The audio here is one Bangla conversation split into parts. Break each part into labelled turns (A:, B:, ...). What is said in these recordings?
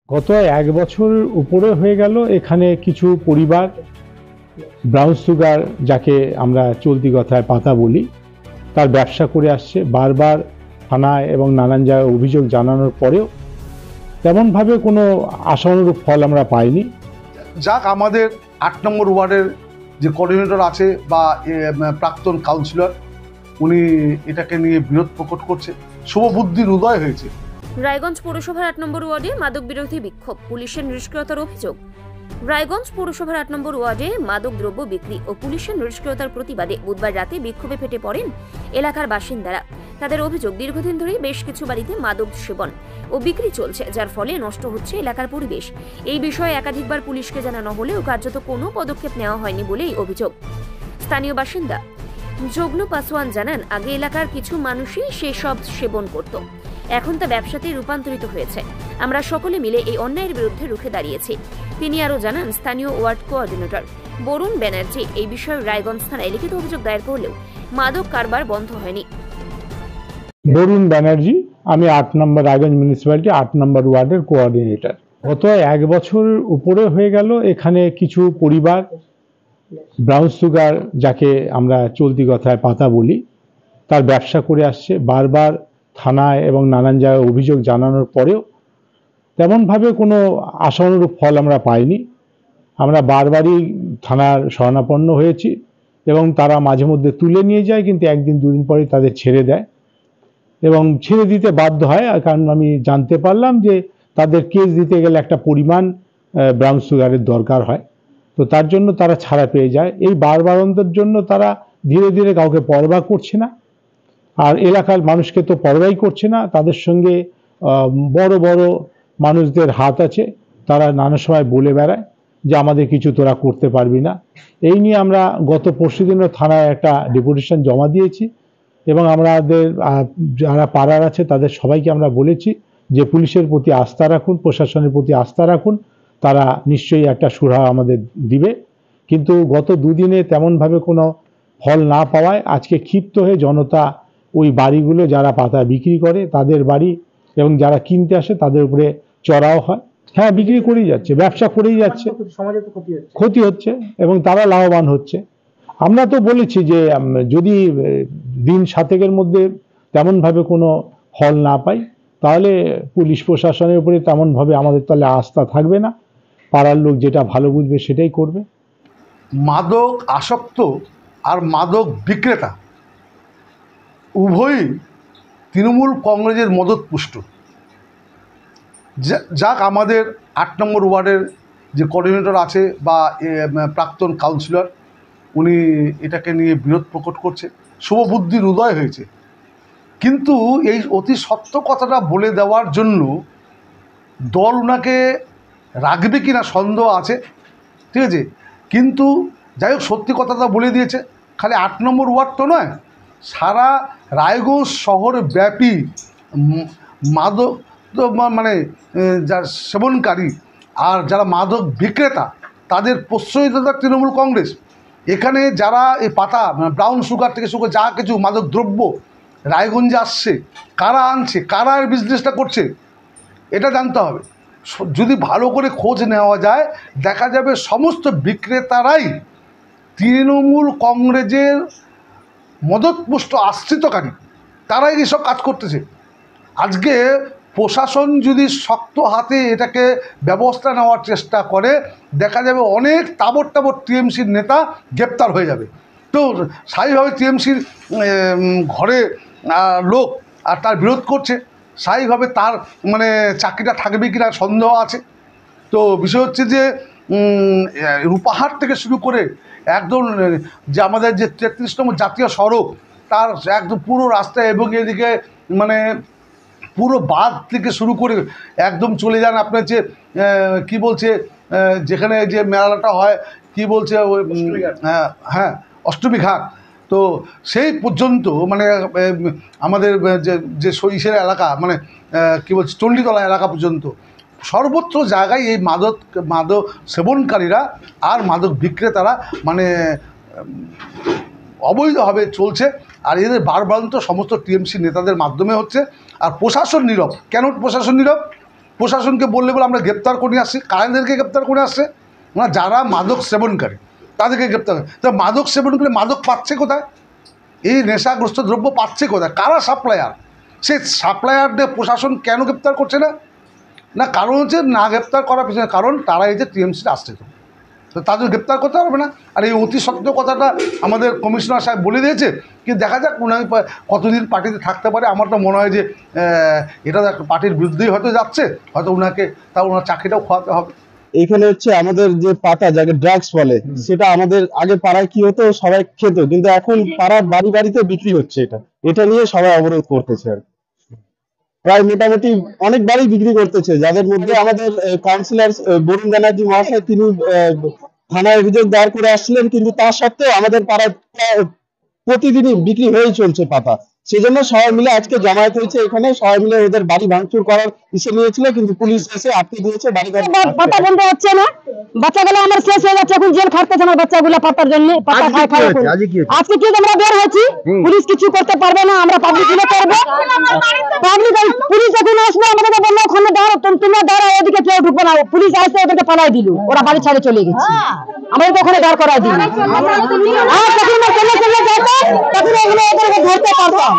A: গত ১ বছর উপরে হয়ে গেল এখানে কিছু পরিবার ব্রাউন সুগার, যাকে আমরা চলতি কথায় পাতা বলি, তার ব্যবসা করে আসছে। বারবার থানায় এবং নানান জায়গায় অভিযোগ জানানোর পরেও তেমনভাবে কোনো আশানুরূপ ফল আমরা পাইনি।
B: যাক, আমাদের ৮ নম্বর ওয়ার্ডের যে কোঅর্ডিনেটর আছে বা প্রাক্তন কাউন্সিলর, উনি এটাকে নিয়ে বিরোধ প্রকট করছে। শুভবুদ্ধির উদয় হয়েছে।
C: রায়গঞ্জ পৌরসভার ৮ নম্বর ওয়ার্ডে মাদক বিরোধী বিক্ষোভ, পুলিশের নিষ্ক্রিয়তার অভিযোগ। রায়গঞ্জ পৌরসভার ৮ নম্বর ওয়ার্ডে মাদক দ্রব্য বিক্রি ও পুলিশের নিষ্ক্রিয়তার প্রতিবাদে বুধবার রাতে বিক্ষোভে ফেটে পড়েন এলাকার বাসিন্দারা। তাদের অভিযোগ, দীর্ঘদিন ধরেই বেশ কিছু বাড়িতে মাদক সেবন ও বিক্রি চলছে, যার ফলে নষ্ট হচ্ছে এলাকার পরিবেশ। এই বিষয়ে একাধিকবার পুলিশকে জানানো হলেও কার্যত কোনো পদক্ষেপ নেওয়া হয়নি বলেই অভিযোগ। স্থানীয় বাসিন্দা যজ্ঞ পাসওয়ান জানান, আগে এলাকার কিছু মানুষই সেসব সেবন করত, এখন তা ব্যবসাতে রূপান্তরিত হয়েছে। আমরা সকলে মিলে এই অন্যায়ের বিরুদ্ধে রুখে দাঁড়িয়েছি। তিনি আরও জানান, স্থানীয় ওয়ার্ড কোঅর্ডিনেটর বরুণ ব্যানার্জি এই বিষয়ে রায়গঞ্জ থানায় লিখিত অভিযোগ দায়ের করলেও মাদক কারবার বন্ধ হয়নি।
A: বরুণ ব্যানার্জি, আমি ৮ নম্বর রায়গঞ্জ মিউনিসিপ্যালিটি ৮ নম্বর ওয়ার্ডের কোঅর্ডিনেটর। গত ১ বছর উপরে হয়ে গেল এখানে কিছু পরিবার ব্রাউন সুগার, যাকে আমরা চলতি কথায় পাতা বলি, তার ব্যবসা করে আসছে। বারবার থানায় এবং নানান জায়গায় অভিযোগ জানানোর পরেও তেমনভাবে কোনো আশানুরূপ ফল আমরা পাইনি। আমরা বারবারই থানার শরণাপন্ন হয়েছি এবং তারা মাঝে মধ্যে তুলে নিয়ে যায়, কিন্তু একদিন দুদিন পরে তাদের ছেড়ে দেয় এবং ছেড়ে দিতে বাধ্য হয়, কারণ আমি জানতে পারলাম যে তাদের কেস দিতে গেলে একটা পরিমাণ ব্রাউন সুগারের দরকার হয়, তো তার জন্য তারা ছাড়া পেয়ে যায়। এই বারবারন্তের জন্য তারা ধীরে ধীরে কাউকে পরোয়া করছে না, আর এলাকার মানুষকে তো পরোয়াই করছে না। তাদের সঙ্গে বড় বড় মানুষদের হাত আছে, তারা নানা সময় বলে বেড়ায় যে আমাদের কিছু তোরা করতে পারবি না। এই নিয়ে আমরা গত পরশুদিনও থানায় একটা ডেপুটেশন জমা দিয়েছি এবং আমাদের যারা পাড়ার আছে তাদের সবাইকে আমরা বলেছি যে পুলিশের প্রতি আস্থা রাখুন, প্রশাসনের প্রতি আস্থা রাখুন, তারা নিশ্চয়ই একটা সুরাহা আমাদের দিবে। কিন্তু গত দুদিনে তেমনভাবে কোনো ফল না পাওয়ায় আজকে ক্ষিপ্ত হয়ে জনতা ওই বাড়িগুলো যারা পাতা বিক্রি করে তাদের বাড়ি এবং যারা কিনতে আসে তাদের উপরে চড়াও হয়। হ্যাঁ, বিক্রি করেই যাচ্ছে, ব্যবসা করেই যাচ্ছে, ক্ষতি হচ্ছে এবং তারা লাভবান হচ্ছে। আমরা তো বলেছি যে যদি দিন ৭-এর মধ্যে তেমনভাবে কোনো ফল না পাই তাহলে পুলিশ প্রশাসনের উপরে তেমনভাবে আমাদের তাহলে আস্থা থাকবে না। পাড়ার লোক যেটা ভালো বুঝবে সেটাই করবে।
B: মাদক আসক্ত আর মাদক বিক্রেতা উভয়ই তৃণমূল কংগ্রেসের মদতপুষ্ট। যাক, আমাদের ৮ নম্বর ওয়ার্ডের যে কোঅর্ডিনেটর আছে বা প্রাক্তন কাউন্সিলর, উনি এটাকে নিয়ে বিরোধ প্রকট করছে। শুভবুদ্ধির উদয় হয়েছে। কিন্তু এই অতি সত্য কথাটা বলে দেওয়ার জন্য দল ওনাকে রাখবে কি না সন্দেহ আছে, ঠিক আছে। কিন্তু যাই হোক, সত্যি কথাটা বলে দিয়েছে। খালি ৮ নম্বর ওয়ার্ড তো নয়, সারা রায়গঞ্জ শহর ব্যাপী মাদক মানে যার সেবনকারী আর যারা মাদক বিক্রেতা তাদের প্রশ্রয়দাতা তৃণমূল কংগ্রেস। এখানে যারা এই পাতা ব্রাউন সুগার থেকে শুরু করে যা কিছু মাদক দ্রব্য রায়গঞ্জে আসছে, কারা আনছে, কারা এর বিজনেসটা করছে, এটা জানতে হবে। যদি ভালো করে খোঁজ নেওয়া যায় দেখা যাবে সমস্ত বিক্রেতারাই তৃণমূল কংগ্রেসের মদতপুষ্ট আশ্রিতকারী, তারাই এসব কাজ করতেছে। আজকে প্রশাসন যদি শক্ত হাতে এটাকে ব্যবস্থা নেওয়ার চেষ্টা করে দেখা যাবে অনেক তাবড় তাবড় টিএমসির নেতা গ্রেপ্তার হয়ে যাবে। তো স্বাভাবিকভাবে টিএমসির ঘরে লোক আর তার বিরোধ করছে, স্বাভাবিকভাবে তার মানে চাকরিটা থাকবে কিনা সন্দেহ আছে। তো বিষয় হচ্ছে যে রূপাহাট থেকে শুরু করে একদম যে আমাদের যে ৩৩ নম্বর জাতীয় সড়ক তার একদম পুরো রাস্তা এবং এদিকে মানে পুরো বাঁধ থেকে শুরু করে একদম চলে যান আপনার যে কী বলছে যেখানে যে মেলাটা হয় কি বলছে হ্যাঁ অষ্টমী ঘাট, তো সেই পর্যন্ত মানে আমাদের যে ইসের এলাকা মানে কী বলছে চণ্ডীতলা এলাকা পর্যন্ত সর্বত্র জায়গায় এই মাদক সেবনকারীরা আর মাদক বিক্রেতারা মানে অবৈধভাবে চলছে। আর এদের বারবারন্ত সমস্ত টিএমসি নেতাদের মাধ্যমে হচ্ছে। আর প্রশাসন নীরব। কেন প্রশাসন নীরব? প্রশাসনকে বললে বলে আমরা গ্রেপ্তার করে নিয়ে আসছি। কারাদেরকে গ্রেপ্তার করে আসছে না, যারা মাদক সেবনকারী তাদেরকে গ্রেপ্তার করে। তা মাদক সেবন করে মাদক পাচ্ছে কোথায়? এই নেশাগ্রস্ত দ্রব্য পাচ্ছে কোথায়? কারা সাপ্লায়ার? সেই সাপ্লায়ারদের প্রশাসন কেন গ্রেপ্তার করছে না? না কারণ হচ্ছে না গ্রেপ্তার করার পিছনে কারণ তারা এই যে টিএমসির আশ্রিত, তো তাদের গ্রেপ্তার করতে পারবে না। আর এই অতি সত্য কথাটা আমাদের কমিশনার সাহেব বলে দিয়েছে, কিন্তু দেখা যাক উনি কতদিন পার্টিতে থাকতে পারে। আমার তো মনে হয় যে এটা পার্টির বিরুদ্ধেই হয়তো যাচ্ছে, হয়তো ওনাকে ওনার চাকরিটাও খোয়াতে হবে।
D: এইখানে হচ্ছে আমাদের যে পাতা যাকে ড্রাগস বলে, সেটা আমাদের আগে পাড়ায় কি হতো, সবাই খেত, কিন্তু এখন পাড়ার বাড়ি বাড়িতে বিক্রি হচ্ছে। এটা নিয়ে সবাই অবরোধ করতেছে। আর প্রায় মোটামুটি অনেক বাড়ি বিক্রি করতেছে, যাদের মধ্যে আমাদের কাউন্সিলর বরুণ ব্যানার্জি মহাশয় তিনি থানায় অভিযোগ দায়ের করে আসছিলেন, কিন্তু তা সত্ত্বেও আমাদের পাড়ায় প্রতিদিনই বিক্রি হয়েই চলছে পাতা। সেজন্য সবাই মিলে আজকে জমায়েত হয়েছে এখানে, সবাই মিলে ওদের বাড়ি ভাঙচুর করার ইচ্ছে নিয়েছিল, কিন্তু পুলিশ এসে আটকে দিয়েছে।
E: পাতা বন্ধ হচ্ছে না, বাচ্চাগুলো আমার শেষ হয়ে যাচ্ছে, এখন জেল খাটতেছে আমার বাচ্চাগুলো পাতার জন্য। আজকে কি আমরা বের হয়েছি, পুলিশ কিছু করতে পারবে না, আমরা পাবলিক মিলে করবো। পুলিশ এখন আসবে আমাদেরকে বললো ওখানে দাঁড়ো, তোমরা দাঁড়াও, ওদিকে কেউ ঢুকবে না। পুলিশ আসতে ওদেরকে পালাই দিল, ওরা বাড়ি ছাড়ে চলে গেছে, আমাদেরকে ওখানে দাঁড় করাই দিল। আর তখন চলে যেত, তখন ওগুলো ওদেরকে ধরতে পারতাম।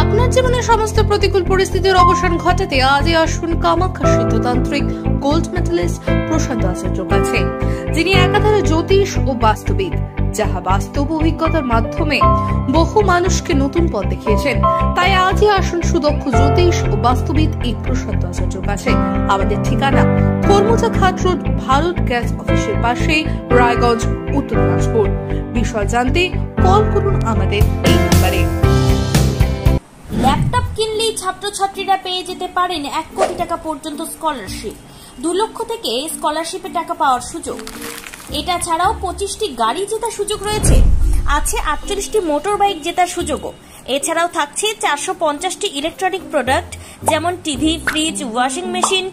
F: আপনার জীবনের সমস্ত প্রতিকূল পরিস্থিতির অবসান ঘটাতে আজই আসুন কামাখ্যা সিদ্ধতান্ত্রিক গোল্ড মেডেলিস্ট প্রশান্ত আচার্যের কাছে, যিনি একাধারে জ্যোতিষ ও বাস্তুবিদ, যাহা বাস্তব অভিজ্ঞতার মাধ্যমে বহু মানুষকে নতুন পথ দেখিয়েছেন। তাই আজই আসুন সুদক্ষ জ্যোতিষ ও বাস্তুবিদ এই প্রশান্ত আচার্যের কাছে। আমাদের ঠিকানা খরমুজা ঘাট রোড, ভারত গ্যাস অফিসের পাশে, রায়গঞ্জ, উত্তর দিনাজপুর। বিষয় জানতে কল করুন আমাদের এই নম্বরে।
C: ল্যাপটপ কিনলেই ছাত্রছাত্রীরা পেয়ে যেতে পারেন 1 কোটি টাকা পর্যন্ত স্কলারশিপ, 2 লক্ষ থেকে স্কলারশিপে টাকা পাওয়ার সুযোগ। এটা ছাড়াও 25টি গাড়ি জেতার সুযোগ রয়েছে, আছে 48টি মোটর বাইক জেতার সুযোগও। এছাড়াও থাকছে 450টি ইলেকট্রনিক প্রোডাক্ট, যেমন TV, fridge, washing machine,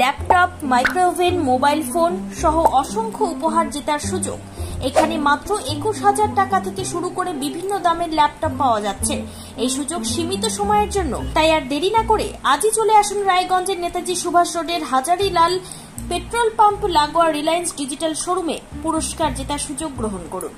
C: laptop, micro oven, mobile phone সহ অসংখ্য উপহার জেতার সুযোগ। এখানে মাত্র 21,000 টাকা থেকে শুরু করে বিভিন্ন দামের ল্যাপটপ পাওয়া যাচ্ছে। এই সুযোগ সীমিত সময়ের জন্য, তাই আর দেরি না করে আজই চলে আসুন রায়গঞ্জের নেতাজি সুভাষ রোডের হাজারিলাল পেট্রোল পাম্প লাগোয়া রিলায়েন্স ডিজিটাল শোরুমে পুরস্কার জেতার সুযোগ গ্রহণ করুন।